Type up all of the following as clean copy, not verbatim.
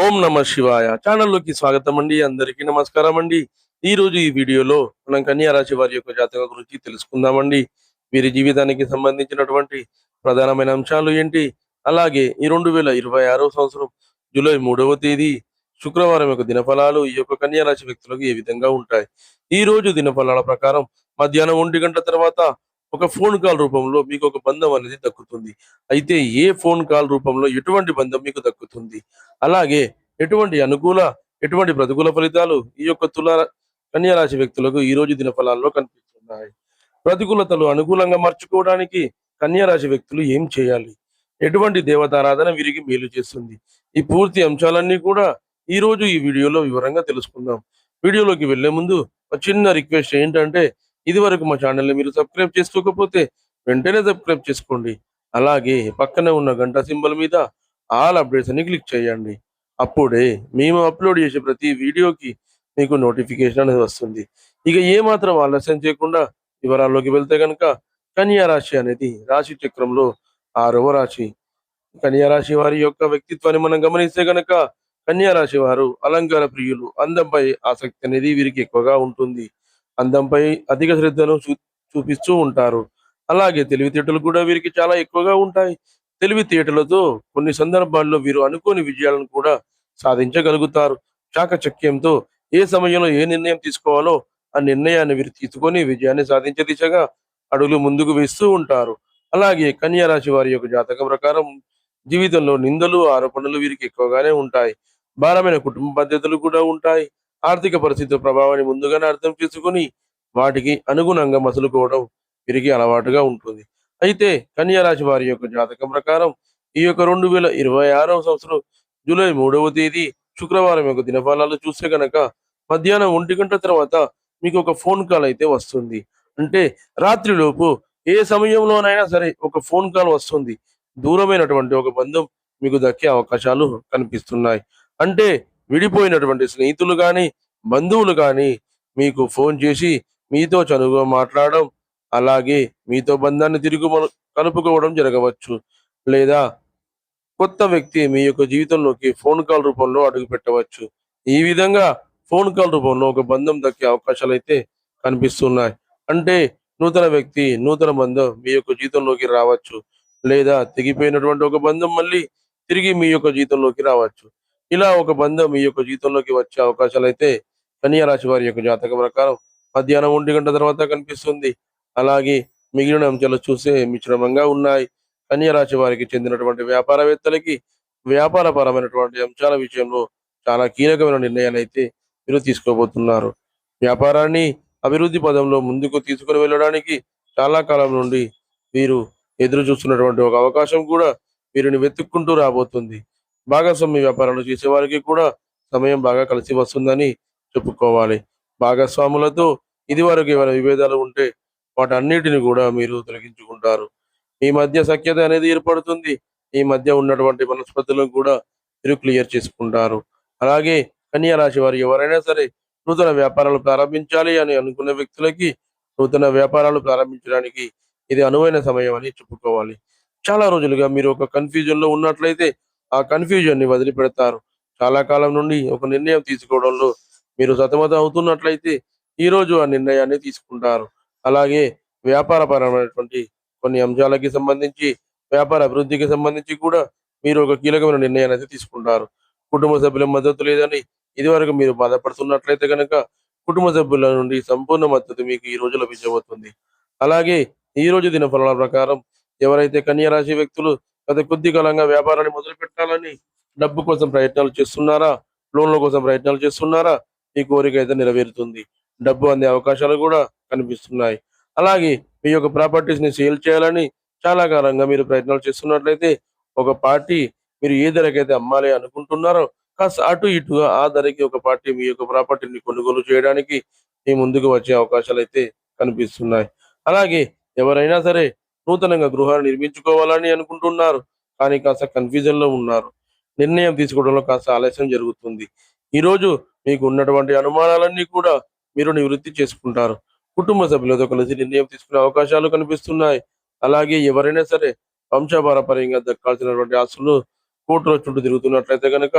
ఓం నమ శివాయ ఛానల్లోకి స్వాగతం అండి. అందరికీ నమస్కారం అండి. ఈ రోజు ఈ వీడియోలో మనం కన్యా రాశి వారి యొక్క జాతకం గురించి తెలుసుకుందామండి. వీరి జీవితానికి సంబంధించినటువంటి ప్రధానమైన అంశాలు ఏంటి, అలాగే ఈ 2026 సంవత్సరం జూలై 3వ తేదీ శుక్రవారం యొక్క దినఫలాలు ఈ యొక్క కన్యా రాశి వ్యక్తులకు ఏ విధంగా ఉంటాయి. ఈ రోజు దినఫలాల ప్రకారం మధ్యాహ్నం 1 గంట తర్వాత ఒక ఫోన్ కాల్ రూపంలో మీకు ఒక బంధం అనేది దక్కుతుంది. అయితే ఏ ఫోన్ కాల్ రూపంలో ఎటువంటి బంధం మీకు దక్కుతుంది, అలాగే ఎటువంటి అనుకూల, ఎటువంటి ప్రతికూల ఫలితాలు ఈ యొక్క కన్యా రాశి వ్యక్తులకు ఈ రోజు దినఫలాల్లో కనిపిస్తున్నాయి. ప్రతికూలతలు అనుకూలంగా మార్చుకోవడానికి కన్యా రాశి వ్యక్తులు ఏం చేయాలి? ఎటువంటి దేవతారాధన వీరికి మేలు చేస్తుంది? ఈ పూర్తి అంశాలన్నీ కూడా ఈ రోజు ఈ వీడియోలో వివరంగా తెలుసుకుందాం. వీడియోలోకి వెళ్లే ముందు ఒక చిన్న రిక్వెస్ట్ ఏంటంటే, ఇదివరకు మా ఛానల్ని మీరు సబ్స్క్రైబ్ చేసుకోకపోతే వెంటనే సబ్స్క్రైబ్ చేసుకోండి. అలాగే పక్కనే ఉన్న గంట సింబల్ మీద ఆల్ అప్డేట్స్ అని క్లిక్ చేయండి. అప్పుడే మేము అప్లోడ్ చేసే ప్రతి వీడియోకి మీకు నోటిఫికేషన్ అనేది వస్తుంది. ఇక ఏమాత్రం ఆలస్యం చేయకుండా వివరాల్లోకి వెళ్తే గనుక, కన్యా రాశి అనేది రాశి చక్రంలో 6వ రాశి. కన్యా రాశి వారి యొక్క వ్యక్తిత్వాన్ని మనం గమనిస్తే గనక, కన్యా రాశి వారు అలంకార ప్రియులు. అందంపై ఆసక్తి అనేది వీరికి ఎక్కువగా ఉంటుంది. అందంపై అధిక శ్రద్ధను చూపిస్తూ ఉంటారు. అలాగే తెలివితేటలు కూడా వీరికి చాలా ఎక్కువగా ఉంటాయి. తెలివితేటలతో కొన్ని సందర్భాల్లో వీరు అనుకోని విజయాలను కూడా సాధించగలుగుతారు. చాకచక్యంతో ఏ సమయంలో ఏ నిర్ణయం తీసుకోవాలో ఆ నిర్ణయాన్ని వీరు తీసుకొని విజయాన్ని సాధించే దిశగా అడుగులు ముందుకు వేస్తూ ఉంటారు. అలాగే కన్యా రాశి వారి యొక్క జాతకం ప్రకారం జీవితంలో నిందలు, ఆరోపణలు వీరికి ఎక్కువగానే ఉంటాయి. భారమైన కుటుంబ బాధ్యతలు కూడా ఉంటాయి. ఆర్థిక పరిస్థితుల ప్రభావాన్ని ముందుగానే అర్థం చేసుకొని వాటికి అనుగుణంగా మసులుకోవడం వీరికి అలవాటుగా ఉంటుంది. అయితే కన్యా రాశి వారి యొక్క జాతకం ప్రకారం ఈ యొక్క 2026వ సంవత్సరం జూలై 3వ తేదీ శుక్రవారం యొక్క దినఫలాలు చూస్తే గనక, మధ్యాహ్నం 1 గంట తర్వాత మీకు ఒక ఫోన్ కాల్ అయితే వస్తుంది. అంటే రాత్రిలోపు ఏ సమయంలోనైనా సరే ఒక ఫోన్ కాల్ వస్తుంది. దూరమైనటువంటి ఒక బంధం మీకు దక్కే అవకాశాలు కనిపిస్తున్నాయి. అంటే విడిపోయినటువంటి స్నేహితులు గాని, బంధువులు గాని మీకు ఫోన్ చేసి మీతో చనువుగా మాట్లాడడం, అలాగే మీతో బంధాన్ని తిరిగి కలుపుకోవడం జరగవచ్చు. లేదా కొత్త వ్యక్తి మీ యొక్క జీవితంలోకి ఫోన్ కాల్ రూపంలో అడుగుపెట్టవచ్చు. ఈ విధంగా ఫోన్ కాల్ రూపంలో ఒక బంధం దక్కే అవకాశాలైతే కనిపిస్తున్నాయి. అంటే నూతన వ్యక్తి, నూతన బంధం మీ యొక్క జీవితంలోకి రావచ్చు. లేదా తెగిపోయినటువంటి ఒక బంధం మళ్ళీ తిరిగి మీ యొక్క జీవితంలోకి రావచ్చు. ఇలా ఒక బంధం మీ యొక్క జీవితంలోకి వచ్చే అవకాశాలైతే కన్యా రాశి వారి యొక్క జాతకం ప్రకారం మధ్యాహ్నం 1 గంట తర్వాత కనిపిస్తుంది. అలాగే మిగిలిన అంశాలు చూస్తే మిశ్రమంగా ఉన్నాయి. కన్యా రాశి వారికి చెందినటువంటి వ్యాపారవేత్తలకి వ్యాపారపరమైనటువంటి అంశాల విషయంలో చాలా కీలకమైన నిర్ణయాలైతే వీరు తీసుకోబోతున్నారు. వ్యాపారాన్ని అభివృద్ధి పదంలో ముందుకు తీసుకుని వెళ్ళడానికి చాలా కాలం నుండి వీరు ఎదురు చూస్తున్నటువంటి ఒక అవకాశం కూడా వీరిని వెతుక్కుంటూ రాబోతుంది. భాగస్వామ్య వ్యాపారాలు చేసేవారికి కూడా సమయం బాగా కలిసి వస్తుందని చెప్పుకోవాలి. భాగస్వాములతో ఇదివరకు ఏమైనా విభేదాలు ఉంటే వాటన్నిటిని కూడా మీరు తొలగించుకుంటారు. మీ మధ్య సఖ్యత అనేది ఏర్పడుతుంది. మీ మధ్య ఉన్నటువంటి మనస్పర్ధలను కూడా మీరు క్లియర్ చేసుకుంటారు. అలాగే కన్యా రాశి వారు ఎవరైనా సరే నూతన వ్యాపారాలు ప్రారంభించాలి అని అనుకున్న వ్యక్తులకి నూతన వ్యాపారాలు ప్రారంభించడానికి ఇది అనువైన సమయం అని చెప్పుకోవాలి. చాలా రోజులుగా మీరు ఒక కన్‌ఫ్యూజన్‌లో ఉన్నట్లయితే ఆ కన్‌ఫ్యూజన్‌ని వదిలిపెడతారు. చాలా కాలం నుండి ఒక నిర్ణయం తీసుకోవడంలో మీరు సతమతం అవుతున్నట్లయితే ఈరోజు ఆ నిర్ణయాన్ని తీసుకుంటారు. అలాగే వ్యాపారపరమైనటువంటి కొన్ని అంశాలకి సంబంధించి, వ్యాపార అభివృద్ధికి సంబంధించి కూడా మీరు ఒక కీలకమైన నిర్ణయాన్నయితే తీసుకుంటారు. కుటుంబ సభ్యుల మద్దతు లేదని ఇదివరకు మీరు బాధపడుతున్నట్లయితే గనక, కుటుంబ సభ్యుల నుండి సంపూర్ణ మద్దతు మీకు ఈ రోజు లభించబోతుంది. అలాగే ఈ రోజు దినఫలాల ప్రకారం ఎవరైతే కన్యా రాశి వ్యక్తులు గత కొద్ది కాలంగా వ్యాపారాన్ని మొదలుపెట్టాలని డబ్బు కోసం ప్రయత్నాలు చేస్తున్నారా? లోన్‌ల కోసం ప్రయత్నాలు చేస్తున్నారా? ఈ కోరిక అయితే నెరవేరుతుంది. డబ్బు అందే అవకాశాలు కూడా కనిపిస్తున్నాయి. అలాగే మీ యొక్క ప్రాపర్టీస్‌ని సేల్ చేయాలని చాలా కాలంగా మీరు ప్రయత్నాలు చేస్తున్నట్లయితే, ఒక పార్టీ మీరు ఏ ధరకైతే అమ్మాలి అనుకుంటున్నారో, కాస్త అటు ఇటుగా ఆ ధరకి ఒక పార్టీ మీ యొక్క ప్రాపర్టీని కొనుగోలు చేయడానికి మీ ముందుకు వచ్చే అవకాశాలైతే కనిపిస్తున్నాయి. అలాగే ఎవరైనా సరే నూతనంగా గృహాన్ని నిర్మించుకోవాలని అనుకుంటున్నారు. కానీ కాస్త కన్‌ఫ్యూజన్‌లో ఉన్నారు. నిర్ణయం తీసుకోవడంలో కాస్త ఆలస్యం జరుగుతుంది. ఈరోజు మీకు ఉన్నటువంటి అనుమానాలన్నీ కూడా మీరు నివృత్తి చేసుకుంటారు. కుటుంబ సభ్యులతో కలిసి నిర్ణయం తీసుకునే అవకాశాలు కనిపిస్తున్నాయి. అలాగే ఎవరైనా సరే వంశపారపర్యంగా దక్కాల్సినటువంటి ఆస్తులు కోర్టుల చుట్టూ తిరుగుతున్నట్లయితే గనక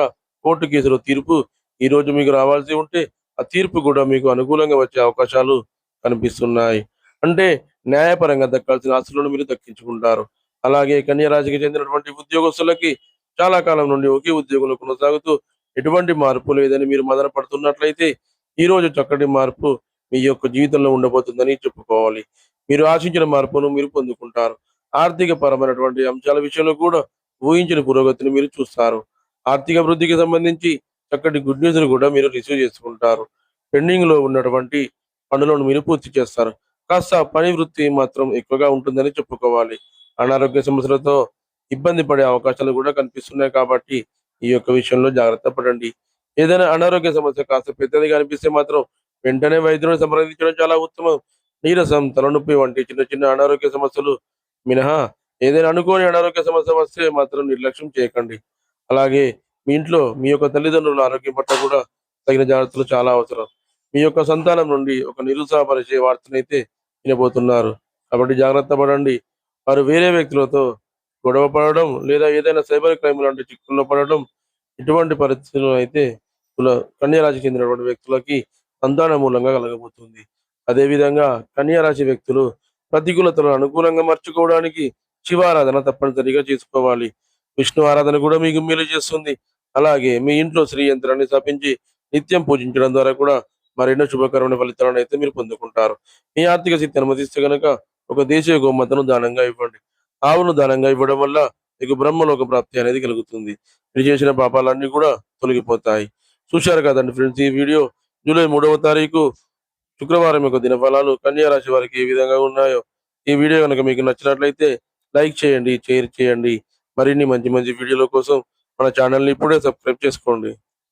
కోర్టు కేసులో తీర్పు ఈ రోజు మీకు రావాల్సి ఉంటే ఆ తీర్పు కూడా మీకు అనుకూలంగా వచ్చే అవకాశాలు కనిపిస్తున్నాయి. అంటే న్యాయపరంగా దక్కాల్సిన ఆస్తులను మీరు దక్కించుకుంటారు. అలాగే కన్యా రాశికి చెందినటువంటి ఉద్యోగస్తులకి చాలా కాలం నుండి ఒకే ఉద్యోగంలో కొనసాగుతూ ఎటువంటి మార్పు లేదని మీరు మదన పడుతున్నట్లయితే ఈరోజు చక్కటి మార్పు మీ యొక్క జీవితంలో ఉండబోతుందని చెప్పుకోవాలి. మీరు ఆశించిన మార్పును మీరు పొందుకుంటారు. ఆర్థిక పరమైనటువంటి అంశాల విషయంలో కూడా ఊహించిన పురోగతిని మీరు చూస్తారు. ఆర్థిక వృద్ధికి సంబంధించి చక్కటి గుడ్ న్యూస్‌ని కూడా మీరు రిసీవ్ చేసుకుంటారు. పెండింగ్‌లో ఉన్నటువంటి పనులను మీరు పూర్తి చేస్తారు. కాస్త పని వృత్తి మాత్రం ఎక్కువగా ఉంటుందని చెప్పుకోవాలి. అనారోగ్య సమస్యలతో ఇబ్బంది పడే అవకాశాలు కూడా కనిపిస్తున్నాయి కాబట్టి ఈ యొక్క విషయంలో జాగ్రత్త పడండి. ఏదైనా అనారోగ్య సమస్య కాస్త పెద్దదిగా అనిపిస్తే మాత్రం వెంటనే వైద్యుడిని సంప్రదించడం చాలా ఉత్తమం. నీరసం, తలనొప్పి వంటి చిన్న చిన్న అనారోగ్య సమస్యలు మినహా ఏదైనా అనుకోని అనారోగ్య సమస్య వస్తే మాత్రం నిర్లక్ష్యం చేయకండి. అలాగే మీ ఇంట్లో మీ యొక్క తల్లిదండ్రుల ఆరోగ్యం పట్ల కూడా తగిన జాగ్రత్తలు చాలా అవసరం. మీ యొక్క సంతానం నుండి ఒక నిరుత్సాహపరిచే వార్తనైతే వినబోతున్నారు. కాబట్టి జాగ్రత్త పడండి. వారు వేరే వ్యక్తులతో గొడవ పడడం లేదా ఏదైనా సైబర్ క్రైమ్ లాంటి చిక్కుల్లో పడడం ఇటువంటి పరిస్థితుల్లో అయితే కుల కన్యా రాశికి చెందినటువంటి వ్యక్తులకి సంతానం మూలంగా కలగబోతుంది. అదేవిధంగా కన్యా రాశి వ్యక్తులు ప్రతికూలతలను అనుకూలంగా మార్చుకోవడానికి శివారాధన తప్పనిసరిగా చేసుకోవాలి. విష్ణు ఆరాధన కూడా మీకు మేలు చేస్తుంది. అలాగే మీ ఇంట్లో శ్రీ యంత్రాన్ని స్థాపించి నిత్యం పూజించడం ద్వారా కూడా మరెన్నో శుభకరమైన ఫలితాలను అయితే మీరు పొందుకుంటారు. మీ ఆర్థిక స్థితి అనుమతిస్తే గనక ఒక దేశీయ గోమాతను దానంగా ఇవ్వండి. ఆవును దానంగా ఇవ్వడం వల్ల మీకు బ్రహ్మలోక ప్రాప్తి అనేది కలుగుతుంది. మీరు చేసిన పాపాలన్నీ కూడా తొలగిపోతాయి. చూశారు కదండి ఫ్రెండ్స్, ఈ వీడియో జూలై 3వ తారీఖు శుక్రవారం యొక్క దినఫలాలు కన్యా రాశి వారికి ఏ విధంగా ఉన్నాయో. ఈ వీడియో గనుక మీకు నచ్చినట్లయితే లైక్ చేయండి, షేర్ చేయండి. మరిన్ని మంచి మంచి వీడియోల కోసం మన ఛానల్‌ని ఇప్పుడే సబ్స్క్రైబ్ చేసుకోండి.